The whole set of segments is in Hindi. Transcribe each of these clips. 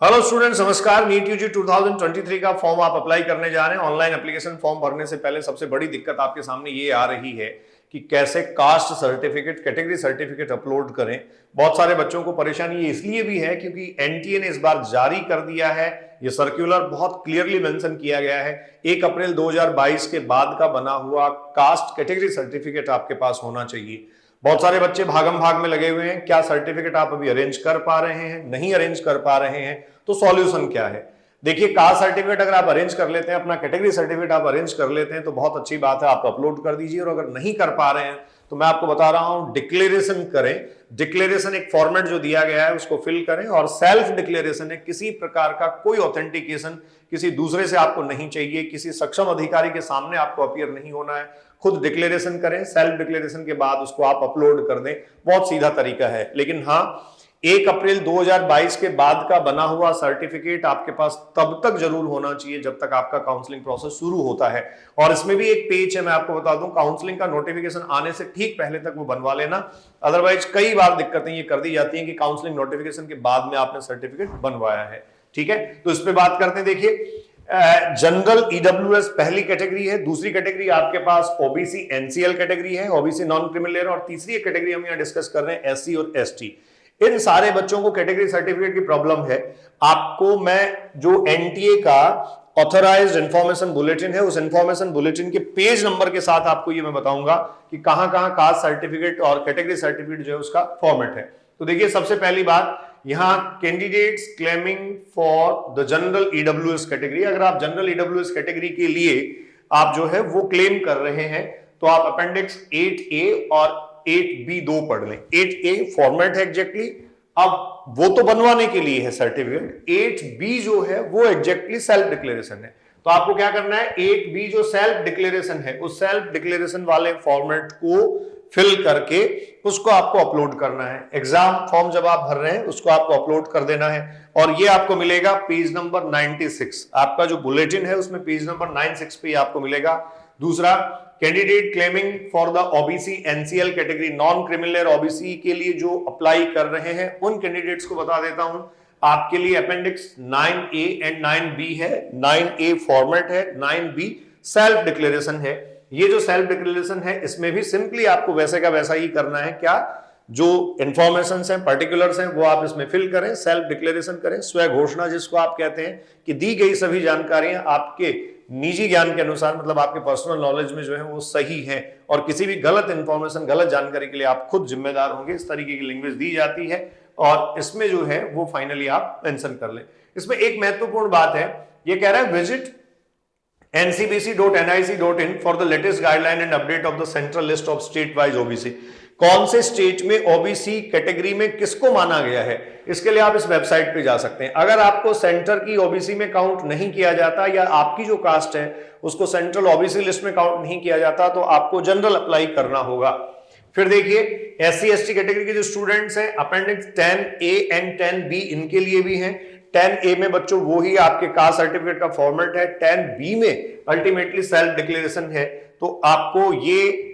हेलो स्टूडेंट्स, नमस्कार। नीट यूजी 2023 का फॉर्म आप अप्लाई करने जा रहे हैं। ऑनलाइन एप्लीकेशन फॉर्म भरने से पहले सबसे बड़ी दिक्कत आपके सामने ये आ रही है कि कैसे caste certificate, category certificate upload करें। बहुत सारे बच्चों को परेशानी इसलिए भी है क्योंकि एनटीए ने इस बार जारी कर दिया है, ये सर्कुलर बहुत क्लियरली मेंशन किया गया है, 1 अप्रैल 2022 के बाद का बना हुआ कास्ट कैटेगरी सर्टिफिकेट आपके पास होना चाहिए। बहुत सारे बच्चे भागम भाग में लगे हुए हैं। क्या सर्टिफिकेट आप अभी अरेंज कर पा रहे हैं, नहीं अरेंज कर पा रहे हैं, तो सॉल्यूशन क्या है? देखिए, कास्ट सर्टिफिकेट अगर आप अरेंज कर लेते हैं, अपना कैटेगरी सर्टिफिकेट आप अरेंज कर लेते हैं तो बहुत अच्छी बात है, आप अपलोड कर दीजिए। और अगर नहीं कर पा रहे हैं तो मैं आपको बता रहा हूं, डिक्लेरेशन करें। डिक्लेरेशन एक फॉर्मेट जो दिया गया है उसको फिल करें, और सेल्फ डिक्लेरेशन है, किसी प्रकार का कोई ऑथेंटिकेशन किसी दूसरे से आपको नहीं चाहिए, किसी सक्षम अधिकारी के सामने आपको अपीयर नहीं होना है। खुद डिक्लेरेशन करें, सेल्फ डिक्लेरेशन के बाद उसको आप अपलोड कर दें। बहुत सीधा तरीका है। लेकिन हाँ, 1 अप्रैल 2022 के बाद का बना हुआ सर्टिफिकेट आपके पास तब तक जरूर होना चाहिए जब तक आपका काउंसलिंग प्रोसेस शुरू होता है। और इसमें भी एक पेज है, मैं आपको बता दूं, काउंसलिंग का नोटिफिकेशन आने से ठीक पहले तक वो बनवा लेना। अदरवाइज कई बार दिक्कतें ये कर दी जाती हैं कि काउंसलिंग नोटिफिकेशन के बाद में आपने सर्टिफिकेट बनवाया है। ठीक है, तो इस पे बात करते हैं। देखिए, जनरल ईडब्ल्यूएस पहली कैटेगरी है, दूसरी कैटेगरी आपके पास ओबीसी एनसीएल कैटेगरी है, ओबीसी नॉन क्रिमिनल, और तीसरी एक कैटेगरी हम यहां डिस्कस कर रहे हैं एससी और एसटी। इन सारे बच्चों को कैटेगरी सर्टिफिकेट की प्रॉब्लम है। आपको मैं जो एनटीए का ऑथराइज्ड इंफॉर्मेशन बुलेटिन है, उस इंफॉर्मेशन बुलेटिन के पेज नंबर के साथ आपको ये मैं बताऊंगा कि कहां कहां कास्ट सर्टिफिकेट और कैटेगरी सर्टिफिकेट जो है उसका फॉर्मेट है। तो देखिए, सबसे पहली बात, यहां candidates claiming for the general EWS category. अगर आप जनरल ईडब्ल्यूएस कैटेगरी के लिए आप जो है वो क्लेम कर रहे हैं तो आप अपेंडिक्स 8A और 8B 2 पढ़ लें। 8A फॉर्मेट है एग्जैक्टली, अब वो तो बनवाने के लिए है सर्टिफिकेट। 8B जो है वो एग्जैक्टली सेल्फ डिक्लेरेशन है। तो आपको क्या करना है, 8B जो सेल्फ डिक्लेरेशन है, उस सेल्फ डिक्लेरेशन वाले फॉर्मेट को फिल करके उसको आपको अपलोड करना है। एग्जाम फॉर्म जब आप भर रहे हैं उसको आपको अपलोड कर देना है, और ये आपको मिलेगा पेज नंबर 96। आपका जो बुलेटिन है उसमें पेज नंबर 96 पे आपको मिलेगा। दूसरा, candidate claiming for the OBC NCL category, non criminal OBC के लिए जो अप्लाई कर रहे हैं उन कैंडिडेट्स को बता देता हूं, आपके लिए अपेंडिक्स 9A एंड 9B है। 9A फॉर्मेट है, 9B सेल्फ डिक्लेरेशन है। ये जो सेल्फ डिक्लेरेशन है इसमें भी सिंपली आपको वैसे का वैसा ही करना है। क्या, जो इंफॉर्मेशन हैं, पर्टिकुलर्स हैं, वो आप इसमें फिल करें, सेल्फ डिक्लेरेशन करें। स्व घोषणा जिसको आप कहते हैं कि दी गई सभी जानकारियां आपके निजी ज्ञान के अनुसार, मतलब आपके पर्सनल नॉलेज में जो है वो सही है, और किसी भी गलत इंफॉर्मेशन, गलत जानकारी के लिए आप खुद जिम्मेदार होंगे। इस तरीके की लैंग्वेज दी जाती है, और इसमें जो है वो फाइनली आप मेंशन कर लें। इसमें एक महत्वपूर्ण बात है, ये कह रहा है visit ncbc.nic.in for the latest guideline and update of the central list of state wise OBC। कौन से स्टेट में ओबीसी कैटेगरी में किसको माना गया है, इसके लिए आप इस वेबसाइट पे जा सकते हैं। अगर आपको सेंटर की ओबीसी में काउंट नहीं किया जाता, या आपकी जो कास्ट है उसको सेंट्रल ओबीसी लिस्ट में काउंट नहीं किया जाता, तो आपको जनरल अप्लाई करना होगा। फिर देखिए, एससी एसटी कैटेगरी के जो स्टूडेंट्स हैं, अपेंडिक्स 10A एंड 10B इनके लिए भी हैं। 10A में बच्चों वो ही आपके कास्ट सर्टिफिकेट का फॉर्मेट है, 10B में अल्टीमेटली सेल्फ डिक्लेरेशन है। तो आपको ये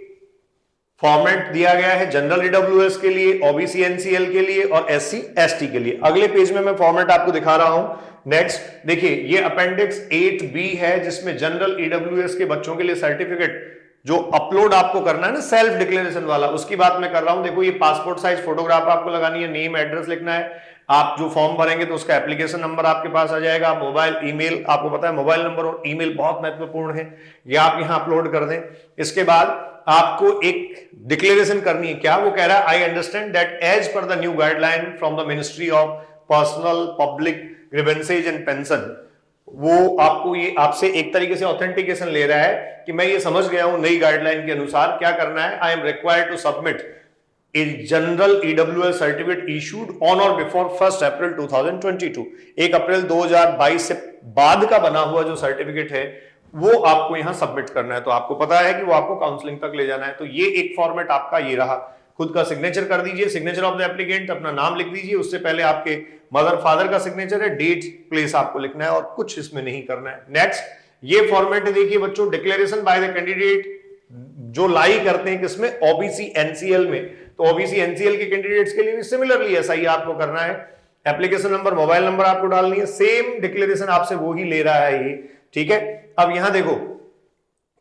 फॉर्मेट दिया गया है जनरल ईडब्ल्यूएस के लिए, ओबीसी एनसीएल के लिए और एससी एसटी के लिए। अगले पेज में मैं फॉर्मेट आपको दिखा रहा हूं। नेक्स्ट देखिए, ये अपेंडिक्स 8B है जिसमें जनरल ईडब्ल्यूएस के बच्चों के लिए सर्टिफिकेट जो अपलोड आपको करना है ना, सेल्फ डिक्लेरेशन वाला, उसकी बात मैं कर रहा हूं। देखो, ये पासपोर्ट साइज फोटोग्राफ आपको लगानी है, नेम एड्रेस लिखना है। आप जो फॉर्म भरेंगे तो उसका एप्लीकेशन नंबर आपके पास आ जाएगा, मोबाइल ईमेल, आपको पता है मोबाइल नंबर और ईमेल बहुत महत्वपूर्ण है, ये आप यहां अपलोड कर दें। इसके बाद आपको एक डिक्लेरेशन करनी है। क्या वो कह रहा है, I understand that as per the new guideline from the ministry of personnel public grievances and pension. वो आपको ये आपसे एक तरीके से ऑथेंटिकेशन ले रहा है कि मैं ये समझ गया हूं नई गाइडलाइन के अनुसार क्या करना है। I am required to submit a general EWS certificate issued on or before 1 अप्रैल 2022। 1 अप्रैल 2022 से बाद का बना हुआ जो सर्टिफिकेट है वो आपको यहां सबमिट करना है। तो आपको पता है कि वो आपको काउंसलिंग तक ले जाना है। तो ये एक फॉर्मेट आपका ये रहा। खुद का सिग्नेचर कर दीजिए, सिग्नेचर ऑफ द एप्लीकेंट, अपना नाम लिख दीजिए, उससे पहले आपके मदर फादर का सिग्नेचर है, डेट प्लेस आपको लिखना है, और कुछ इसमें नहीं करना है। नेक्स्ट, ये फॉर्मेट है देखिए बच्चों, डिक्लेरेशन बाय द कैंडिडेट जो लाई करते हैं किसमें, ओबीसी एनसीएल में। तो ओबीसी एनसीएल के कैंडिडेट्स के लिए भी सिमिलरली ऐसा ही आपको करना है। एप्लीकेशन नंबर, मोबाइल नंबर आपको डालनी है, सेम डिक्लेरेशन आपसे वो ही ले रहा है ये, ठीक है। अब यहां देखो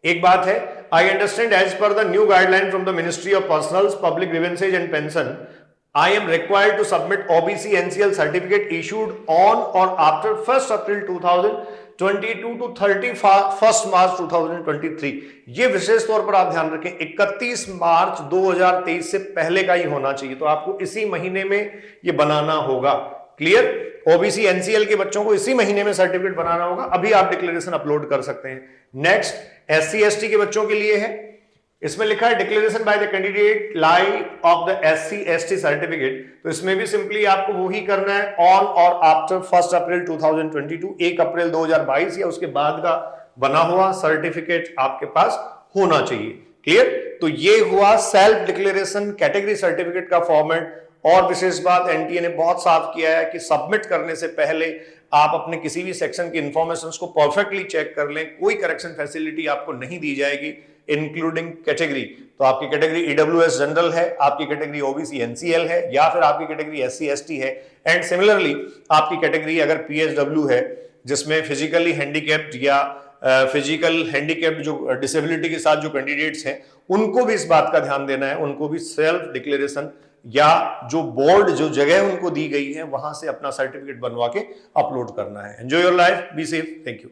एक बात है, I understand as per the new guideline from the ministry of personnel public grievances and pension I am required to submit OBC NCL certificate issued on or after 1st April 2022 to 31st March 2023। ये विशेष तौर पर आप ध्यान रखें 31 मार्च 2023 से पहले का ही होना चाहिए, तो आपको इसी महीने में ये बनाना होगा। क्लियर? ओबीसी एनसीएल के बच्चों को इसी महीने में सर्टिफिकेट बनाना होगा, अभी आप डिक्लेरेशन अपलोड कर सकते हैं। नेक्स्ट एससी एसटी के बच्चों के लिए है, इसमें लिखा है declaration by the candidate lie of the SC ST certificate, तो इसमें भी सिंपली आपको वो ही करना है ऑन और आफ्टर 1 अप्रैल 2022, 1 अप्रैल 2022 या उसके बाद का बना हुआ सर्टिफिकेट आपके पास होना चाहिए। क्लियर? तो ये हुआ सेल्फ डिक्लेरेशन कैटेगरी सर्टिफिकेट का फॉर्मेट। और विशेष बात एनटीए ने बहुत साफ किया है कि सबमिट करने से पहले आप अपने किसी भी सेक्शन की इंफॉर्मेशन को परफेक्टली चेक कर लें, कोई करेक्शन फैसिलिटी आपको नहीं दी जाएगी इंक्लूडिंग कैटेगरी। तो आपकी कैटेगरी ईडब्ल्यूएस जनरल है, आपकी कैटेगरी ओबीसी एनसीएल है, या फिर आपकी कैटेगरी एससी एसटी है, एंड सिमिलरली आपकी कैटेगरी अगर पीएसडब्ल्यू है जिसमें फिजिकली हैंडीकैप्ड या फिजिकल हैंडीकैप्ड जो डिसेबिलिटी के साथ जो कैंडिडेट्स हैं उनको भी इस बात का ध्यान देना है, उनको भी सेल्फ डिक्लेरेशन या जो बोर्ड जो जगह उनको दी गई है वहां से अपना सर्टिफिकेट बनवा के अपलोड करना है। Enjoy your life, be safe, thank you.